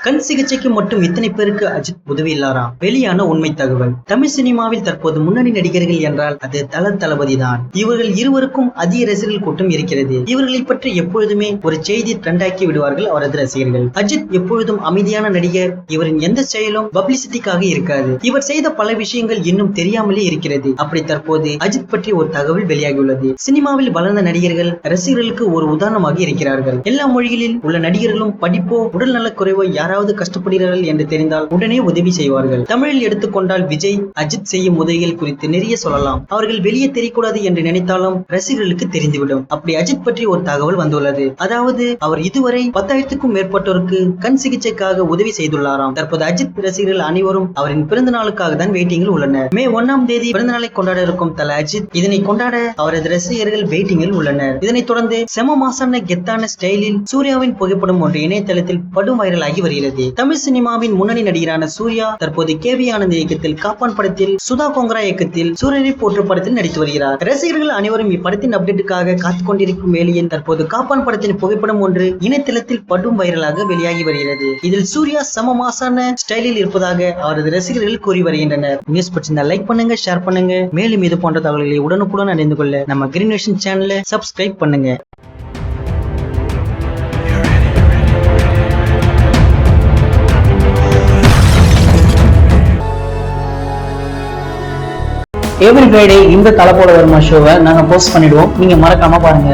கண் சிகிச்சைக்கு மட்டும் இத்தனை பேருக்கு அஜித் உதவி இல்லாராம். வெளியான உண்மை தகவல். தமிழ் சினிமாவில் தற்போது முன்னணி நடிகர்கள் என்றால் அது தளபதி தான். இவர்கள் இருவருக்கும் அதிக ரசிகர்கள் கூட்டம் இருக்கிறது. இவர்களை பற்றி எப்பொழுதுமே ஒரு செய்தி ட்ரெண்டாக்கி விடுவார்கள் அவரது ரசிகர்கள். அஜித் எப்பொழுதும் அமைதியான நடிகர். இவரின் எந்த செயலும் பப்ளிசிட்டிக்காக இருக்காது. இவர் செய்த பல விஷயங்கள் இன்னும் தெரியாமலே இருக்கிறது. அப்படி தற்போது அஜித் பற்றி ஒரு தகவல் வெளியாகியுள்ளது. சினிமாவில் வளர்ந்த நடிகர்கள் ரசிகர்களுக்கு ஒரு உதாரணமாக இருக்கிறார்கள். எல்லா மொழிகளில் உள்ள நடிகர்களும் படிப்போ உடல் நலக்குறைவோ யாராவது கஷ்டப்படுகிறார்கள் என்று தெரிந்தால் உடனே உதவி செய்வார்கள். தமிழில் எடுத்துக்கொண்டால் விஜய், அஜித் செய்யும் உதவிகள் குறித்து நிறைய சொல்லலாம். அவர்கள் வெளியே தெரியக்கூடாது என்று நினைத்தாலும் ரசிகர்களுக்கு தெரிந்துவிடும். அப்படி அஜித் பற்றி ஒரு தகவல் வந்துள்ளது. அதாவது அவர் இதுவரை 10,000க்கும் மேற்பட்டோருக்கு கண் சிகிச்சைக்காக உதவி செய்துள்ளாராம். தற்போது அஜித் ரசிகர்கள் அனைவரும் அவரின் பிறந்த நாளுக்காக தான் வெயிட்டிங்கில் உள்ளனர். மே 1ஆம் தேதி பிறந்த நாளை கொண்டாட இருக்கும் தல அஜித் இதனை கொண்டாட அவரது ரசிகர்கள் வெயிட்டிங்கில் உள்ளனர். இதனைத் தொடர்ந்து செம மாசான கெத்தான ஸ்டைலில் சூர்யாவின் புகைப்படம் ஒன்று இணையதளத்தில் படும் வைரல் ஆகி வருகிறது. தமிழ் சினிமாவின் முன்னணி நடிகரான சூர்யா தற்போது கேவி ஆனந்த் இயக்கத்தில் காப்பான் படத்தில், சுதா கோங்கரா இயக்கத்தில் சூரியனை போற்று படத்தில் நடித்து வருகிறார். ரசிகர்கள் அனைவரும் இப்படத்தின் அப்டேட்டுக்காக காத்துக் கொண்டிருக்கும் வேளையில் தற்போது காப்பான் படத்தின் புகைப்படம் ஒன்று இணையதளத்தில் படும் வைரலாக வெளியாகி வருகிறது. இதில் சூர்யா சம மாசான ஸ்டைலில் இருப்பதாக அவரது ரசிகர்கள் கூறி வருகின்றனர். நியூஸ் பற்றி லைக் பண்ணுங்க, ஷேர் பண்ணுங்க. மேலும் இது போன்ற தகவல்களை உடனுக்குடன் அறிந்து கொள்ள நம்ம கிரீன் நேஷன் சேனலை சப்ஸ்கிரைப் பண்ணுங்க. எவ்ரி ஃப்ரைடே இந்த தலப்போட வருமா ஷோவை நாங்க போஸ்ட் பண்ணிடுவோம். நீங்க மறக்காம பாருங்க.